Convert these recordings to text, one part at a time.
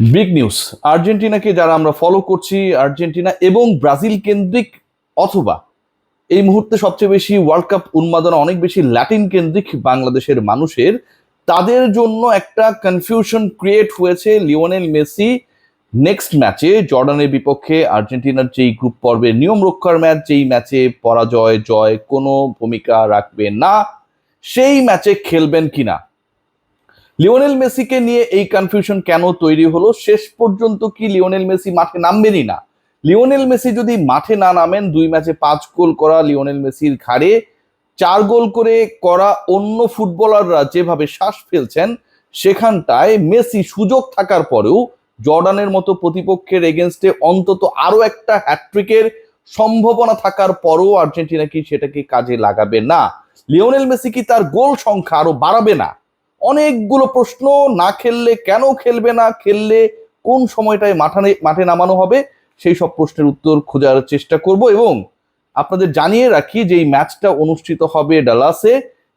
Big news. আর্জেন্টিনাকে যারা আমরা ফলো করছি, আর্জেন্টিনা এবং ব্রাজিল কেন্দ্রিক, অথবা এই মুহূর্তে সবচেয়ে বেশি ওয়ার্ল্ড কাপ উন্মাদনা অনেক বেশি ল্যাটিন কেন্দ্রিক বাংলাদেশের মানুষের, তাদের জন্য একটা কনফিউশন ক্রিয়েট হয়েছে লিওনেল মেসি নেক্সট ম্যাচে জর্ডানের বিপক্ষে। আর্জেন্টিনার যেই গ্রুপ পর্বের নিয়ম রক্ষার ম্যাচ, যেই ম্যাচে পরাজয় জয় কোনো ভূমিকা রাখবে না, সেই ম্যাচে খেলবেন কিনা। লিওনেল মেসিকে নিয়ে এই কনফিউশন কেন তৈরি হলো? শেষ পর্যন্ত কি লিওনেল মেসি মাঠে নামবেনই না? লিওনেল মেসি যদি মাঠে না নামেন, 2 ম্যাচে 5 গোল করা লিওনেল মেসির ঘাড়ে 4 গোল করে করা অন্য ফুটবলাররা যেভাবে শ্বাস ফেলছেন, সেখানটায় মেসি সুযোগ থাকার পরেও জর্ডানের মতো প্রতিপক্ষের এগেনস্টে অন্তত আরো একটা হ্যাটট্রিকের সম্ভাবনা থাকার পরও আর্জেন্টিনা কি সেটাকে কাজে লাগাবে না? লিওনেল মেসি কি তার গোল সংখ্যা আরো বাড়াবে না? অনেকগুলো প্রশ্ন। না খেললে কেন খেলবে না, খেললে কোন সময়টায় মাঠে নামানো হবে, সেই সব প্রশ্নের উত্তর খোঁজার চেষ্টা করব। এবং আপনাদের জানিয়ে রাখি যে এই ম্যাচটা অনুষ্ঠিত হবে ডালাসে।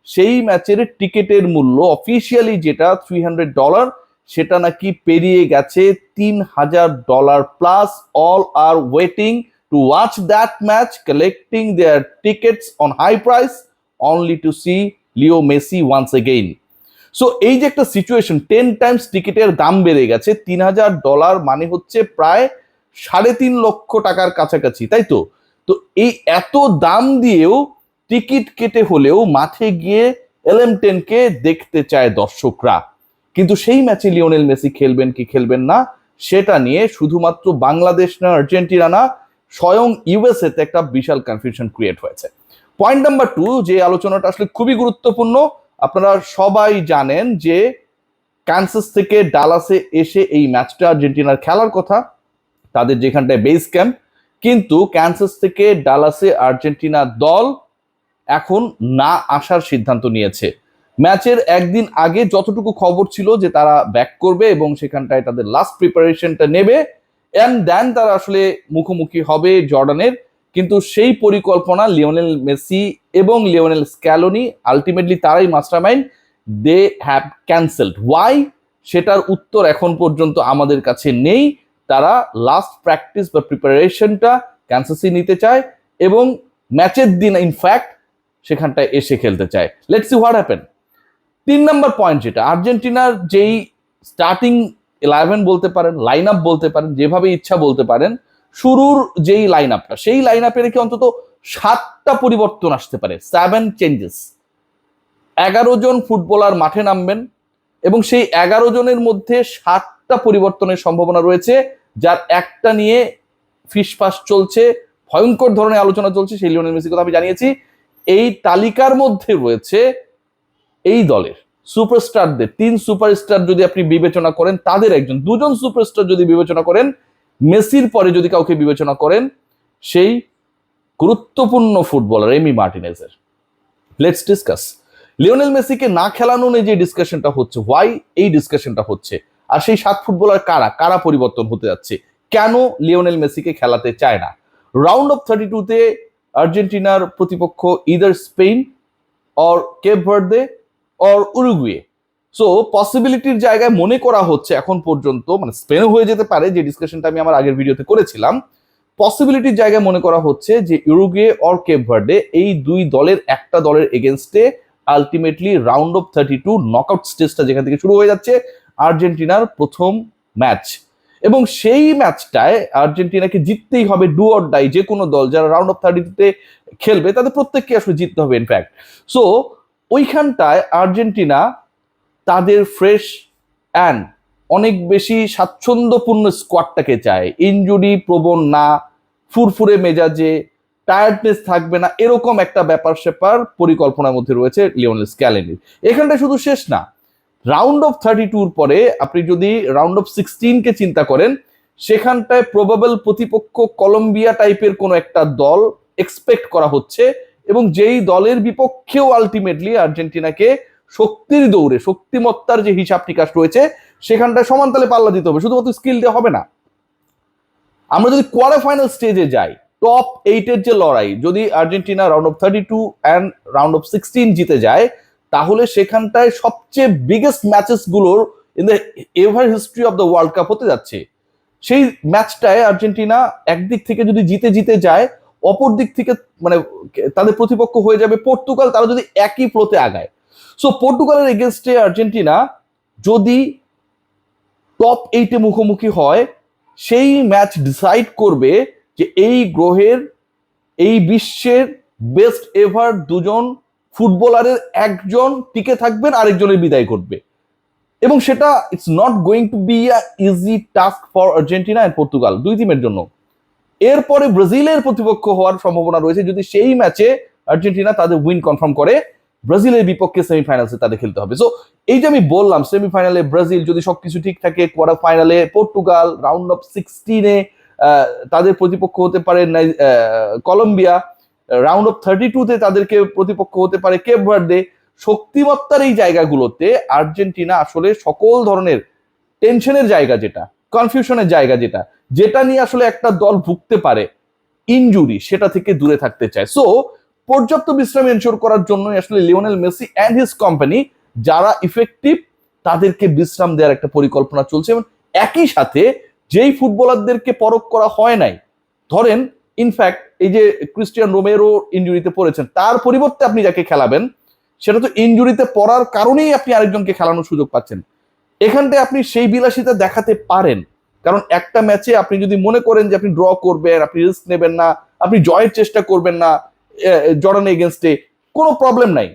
সেই ম্যাচের টিকিটের মূল্য অফিসিয়ালি যেটা $300, সেটা নাকি পেরিয়ে গেছে $3000 plus. All are waiting to watch that match, collecting their tickets on high price only to see Leo Messi once again. So এই যে একটা সিচুয়েশন, 10 টাইমস টিকিটের দাম বেড়ে গেছে, $3000 মানে হচ্ছে প্রায় 3.5 লক্ষ টাকার কাছাকাছি, তাই তো? তো এই এত দাম দিয়েও টিকিট কেটে হলেও মাঠে গিয়ে LM10কে দেখতে চায় দর্শকরা। কিন্তু সেই ম্যাচে লিওনেল মেসি খেলবেন কি খেলবেন না, সেটা নিয়ে শুধুমাত্র বাংলাদেশ না, আর্জেন্টিনা না, স্বয়ং ইউএসএ তে একটা বিশাল কনফিউশন ক্রিয়েট হয়েছে। পয়েন্ট নাম্বার 2, যে আলোচনাটা আসলে খুবই গুরুত্বপূর্ণ। আপনারা সবাই জানেন যে কানসাস থেকে ডালাসে এসে এই ম্যাচটা আর্জেন্টিনার খেলার কথা, তাদের যেখানটায় বেস ক্যাম্প। কিন্তু কানসাস থেকে ডালাসে আর্জেন্টিনা দল এখন না আসার সিদ্ধান্ত নিয়েছে। ম্যাচের একদিন আগে যতটুকু খবর ছিল যে তারা ব্যাক করবে এবং সেখানটায় তাদের লাস্ট প্রিপারেশনটা নেবে, এন্ড দেন তারা আসলে মুখোমুখি হবে জর্ডানের। কিন্তু সেই পরিকল্পনা লিওনেল মেসি এবং লিওনেল স্ক্যালোনি, আলটিমেটলি তারাই mastermind, they have cancelled. Why? সেটার উত্তর এখন পর্যন্ত আমাদের কাছে নেই। তারা লাস্ট প্র্যাকটিস বা প্রিপারেশনটা ক্যান্সাসই নিতে চায় এবং ম্যাচের দিন ইনফ্যাক্ট সেখানটায় এসে খেলতে চায়। Let's see what happen. 3 number point, যেটা আর্জেন্টিনার যেই স্টার্টিং 11 বলতে পারেন, লাইন আপ বলতে পারেন, যেভাবে ইচ্ছা বলতে পারেন, শুরুর যেই লাইন আপটা, সেই লাইন আপে রেখে অন্তত 7টা পরিবর্তন আসতে পারে, 7 চেঞ্জেস। 11 জন ফুটবলার মাঠে নামবেন এবং সেই 11 জনের মধ্যে 7টা পরিবর্তনের সম্ভাবনা রয়েছে, যার একটা নিয়ে ফিসফাস চলছে, ভয়ঙ্কর ধরনের আলোচনা চলছে, সেই লিওনেল মেসির কথা আমি জানিয়েছি। এই তালিকার মধ্যে রয়েছে এই দলের সুপারস্টারদের 3 সুপারস্টার যদি আপনি বিবেচনা করেন, তাদের একজন, 2জন সুপারস্টার যদি বিবেচনা করেন, মেসির পরে যদি কাউকে বিবেচনা করেন, সেই গুরুত্বপূর্ণ ফুটবলার এমি মার্টিনেজের। Let's discuss. লিওনেল মেসিকে না খেলানো নিয়ে যে ডিসকাশনটা হচ্ছে, হোয়াই এই ডিসকাশনটা হচ্ছে, আর সেই 7 ফুটবলার কারা কারা পরিবর্তন হতে যাচ্ছে, কেন লিওনেল মেসিকে খেলাতে চায় না। রাউন্ড অফ 32-তে আর্জেন্টিনার প্রতিপক্ষ either Spain or Cape Verde or Uruguay. So পসিবিলিটির জায়গায় মনে করা হচ্ছে এখন পর্যন্ত, মানে স্পেনও হয়ে যেতে পারে, যে ডিসকাশনটা আমি আমার আগের ভিডিওতে করেছিলাম। পসিবিলিটির জায়গায় মনে করা হচ্ছে যে উরুগুয়ে অর কেপ ভার্দে, এই 2 দলের একটা দলের এগেনস্টে আলটিমেটলি রাউন্ড অফ 32 নকআউট স্টেজটা যেখান থেকে শুরু হয়ে যাচ্ছে, আর্জেন্টিনার প্রথম ম্যাচ। এবং সেই ম্যাচটায় আর্জেন্টিনাকে জিততেই হবে, ডু অর ডাই। যে কোনো দল যারা রাউন্ড অফ 32-তে খেলবে তাদের প্রত্যেককে আসলে জিততে হবে ইনফ্যাক্ট। সো ওইখানটায় আর্জেন্টিনা তাদের ফ্রেশ অ্যান্ড অনেক বেশি স্বাচ্ছন্দ্যপূর্ণ স্কোয়াডটাকে চায়, ইনজুরি প্রবণ না, ফুরফুরে মেজাজে, টায়ার্ডনেস থাকবে না, এরকম একটা ব্যাপার স্যাপার পরিকল্পনার মধ্যে রয়েছে লিওনেল স্ক্যালোনির। এখানটা শুধু শেষ না, রাউন্ড অফ 32-র পরে আপনি যদি রাউন্ড অফ 16-কে চিন্তা করেন, সেখানটায় প্রবাবল প্রতিপক্ষ কলম্বিয়া টাইপের কোনো একটা দল এক্সপেক্ট করা হচ্ছে, এবং যেই দলের বিপক্ষেও আলটিমেটলি আর্জেন্টিনাকে শক্তির দৌড়ে, শক্তিমত্তার যে হিসাব নিকাশ রয়েছে, সেখানটায় সমান তালে পাল্লা দিতে হবে, শুধুমাত্র স্কিল দিয়ে হবে না। আমরা যদি কোয়ার্টার ফাইনাল স্টেজে যাই, টপ 8-এর যে লড়াই, যদি Argentina round of 32 and round of 16 জিতে যায়, তাহলে সেখানটায় সবচেয়ে বিগেস্ট ম্যাচেস গুলোর in the ever history of the world cup হতে যাচ্ছে। সেই ম্যাচটায় আর্জেন্টিনা একদিক থেকে যদি জিতে জিতে যায়, অপর দিক থেকে মানে তাদের প্রতিপক্ষ হয়ে যাবে পর্তুগাল, তারা যদি একই ফ্লোতে আগায়। সো পর্তুগালের এগেনস্টে আর্জেন্টিনা যদি টপ 8-এ মুখোমুখি হয়, সেই ম্যাচ ডিসাইড করবে যে এই গ্রহের, এই বিশ্বের বেস্ট এভার দুজন ফুটবলারের একজন টিকে থাকবেন, আরেকজনের বিদায় করবে। এবং সেটা it's not going to be a easy task for Argentina and Portugal, দুই টিমের জন্য। এরপরে ব্রাজিলের প্রতিপক্ষ হওয়ার সম্ভাবনা রয়েছে যদি সেই ম্যাচে আর্জেন্টিনা তাদের উইন কনফার্ম করে। ব্রাজিলের বিপক্ষে সেমিফাইনালসে তাদের খেলতে হবে। সো এই যে আমি বললাম, সেমিফাইনালে ব্রাজিল যদি সবকিছু ঠিক থাকে, কোয়ার্টার ফাইনালে পর্তুগাল, রাউন্ড অফ 16-এ তাদের প্রতিপক্ষ হতে পারে কলম্বিয়া, রাউন্ড অফ 32-তে তাদেরকে প্রতিপক্ষ হতে পারে কেপ ভার্দে। শক্তিমত্তার এই জায়গাগুলোতে আর্জেন্টিনা আসলে সকল ধরনের টেনশনের জায়গা, যেটা কনফিউশনের জায়গা, যেটা নিয়ে আসলে একটা দল ভুগতে পারে ইনজুরি, সেটা থেকে দূরে থাকতে চায়। সো পর্যাপ্ত বিশ্রাম এনশোর করার জন্য আসলে Lionel Messi and his company, যারা ইফেক্টিভ, তাদেরকে বিশ্রাম দেওয়ার একটা পরিকল্পনা চলছে। এবং একই সাথে যেই ফুটবলারদেরকে পরখ করা হয় নাই, ধরেন ইনফ্যাক্ট এই যে ক্রিস্টিয়ান রোমেরো ইনজুরিতে পড়েছেন, তার পরিবর্তে আপনি যাকে খেলাবেন, সেটা তো ইনজুরিতে পড়ার কারণেই আপনি আরেকজনকে খেলানোর সুযোগ পাচ্ছেন। এখানটায় আপনি সেই বিলাসিতা দেখাতে পারেন, কারণ একটা ম্যাচে আপনি যদি মনে করেন যে আপনি ড্র করবেন, আপনি রিস্ক নেবেন না, আপনি জয়ের চেষ্টা করবেন না জর্ডান এগেনস্টে, কোনো প্রবলেম নাই।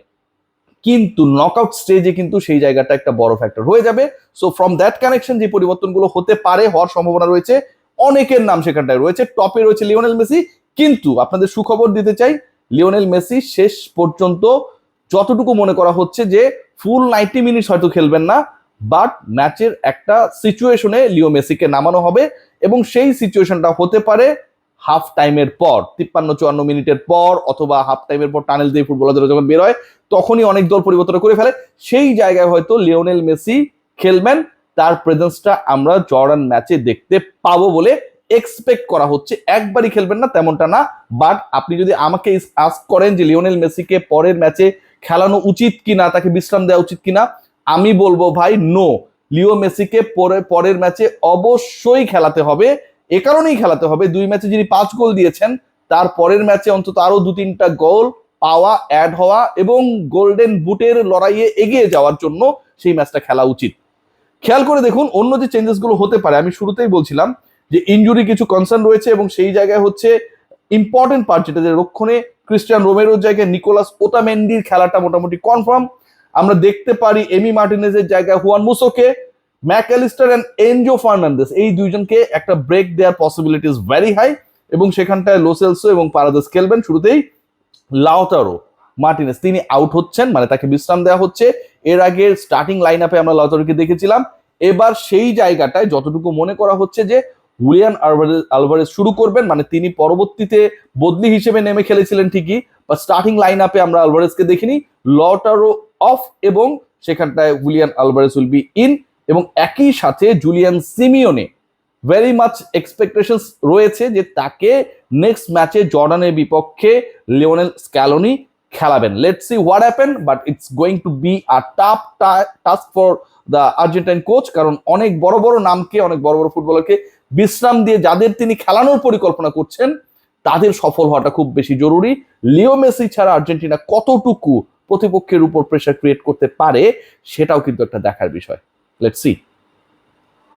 কিন্তু নকআউট স্টেজে কিন্তু সেই জায়গাটা একটা বড় ফ্যাক্টর হয়ে যাবে। সো ফ্রম দ্যাট কানেকশন যে পরিবর্তনগুলো হতে পারে, হওয়ার সম্ভাবনা রয়েছে, অনেকের নাম সেখানটায় রয়েছে। টপে রয়েছে লিওনেল মেসি। কিন্তু আপনাদের সুখবর দিতে চাই, লিওনেল মেসি শেষ পর্যন্ত যতটুকু মনে করা হচ্ছে যে ফুল 90 মিনিট হয়তো খেলবেন না, বাট ম্যাচের একটা সিচুয়েশনে লিও মেসিকে নামানো হবে। এবং সেই সিচুয়েশনটা হতে পারে হাফ টাইমের পর, 53-54 মিনিটের পর, অথবা হাফ টাইমের পর টানেল দিয়ে ফুটবলাররা যখন বের হয়, তখনই অনেক দল পরিবর্তন করে ফেলে। সেই জায়গায় হয়তো লিওনেল মেসি খেলবেন, তার প্রেজেন্সটা আমরা জর্ডান ম্যাচে দেখতে পাবো বলে এক্সপেক্ট করা হচ্ছে। একবারই খেলবেন না তেমনটা না, বাট আপনি যদি আমাকে আস্ক করেন যে লিওনেল মেসিকে পরের ম্যাচে খেলানো উচিত কিনা, তাকে বিশ্রাম দেওয়া উচিত কিনা, আমি বলবো ভাই নো। লিও মেসিকে পরের ম্যাচে অবশ্যই খেলাতে হবে। এ কারণেই খেলাতে হবে, 2 ম্যাচে যিনি 5 গোল দিয়েছেন, তার পরের ম্যাচে অন্তত আরো 2-3টা গোল পাওয়া, অ্যাড হওয়া এবং গোল্ডেন বুটের লড়াইয়ে এগিয়ে যাওয়ার জন্য সেই ম্যাচটা খেলা উচিত। খেয়াল করে দেখুন অন্য যে চেঞ্জেস গুলো হতে পারে, আমি শুরুতেই বলছিলাম যে ইনজুরি কিছু কনসার্ন রয়েছে, এবং সেই জায়গায় হচ্ছে ইম্পর্টেন্ট পার্ট যেটা, যে রক্ষণে ক্রিস্টিয়ান রোমেরোর জায়গায় নিকোলাস ওতামেন্ডির খেলাটা মোটামুটি কনফার্ম। আমরা দেখতে পারি এমি মার্টিনেজের জায়গায় হুয়ান মুসোকে, ম্যাকঅ্যালিস্টার এন্ড এনজো ফার্নান্দেস, এই দুইজনকে একটা ব্রেক দেওয়ার পসিবিলিটিস ভেরি হাই। এবং সেখানটায় লো সেলসো এবং পারাদেস খেলবেন। শুরুতেই লাউতারো মার্টিনেজ, তিনি আউট হচ্ছেন, মানে তাকে বিশ্রাম দেওয়া হচ্ছে। এর আগে স্টার্টিং লাইন আপে আমরা লাউতারোকে দেখেছিলাম। এবার সেই জায়গাটায় যতটুকু মনে করা হচ্ছে যে হুলিয়ান আলভারেজ শুরু করবেন, মানে তিনি পরবর্তীতে বদলি হিসেবে নেমে খেলেছিলেন ঠিকই, বা স্টার্টিং লাইন আপে আমরা আলভারেজকে দেখিনি। লাউতারো অফ, এবং সেখানটায় Julian Alvarez will be in. এবং একই সাথে Julian Simeone, very much expectations রয়েছে যে তাকে নেক্সট ম্যাচে জর্ডানের বিপক্ষে লিওনেল স্ক্যালোনি খেলাবেন। Let's see what happen, but it's going to be a tough task for the Argentine coach, কারণ অনেক বড় বড় নামকে, অনেক বড় বড় ফুটবলারকে বিশ্রাম দিয়ে যাদের তিনি খেলানোর পরিকল্পনা করছেন, তাদের সফল হওয়াটা খুব বেশি জরুরি। লিও মেসি ছাড়া আর্জেন্টিনা কতটুকু প্রতিপক্ষের উপর প্রেসার ক্রিয়েট করতে পারে, সেটাও কিন্তু একটা দেখার বিষয়। Let's see.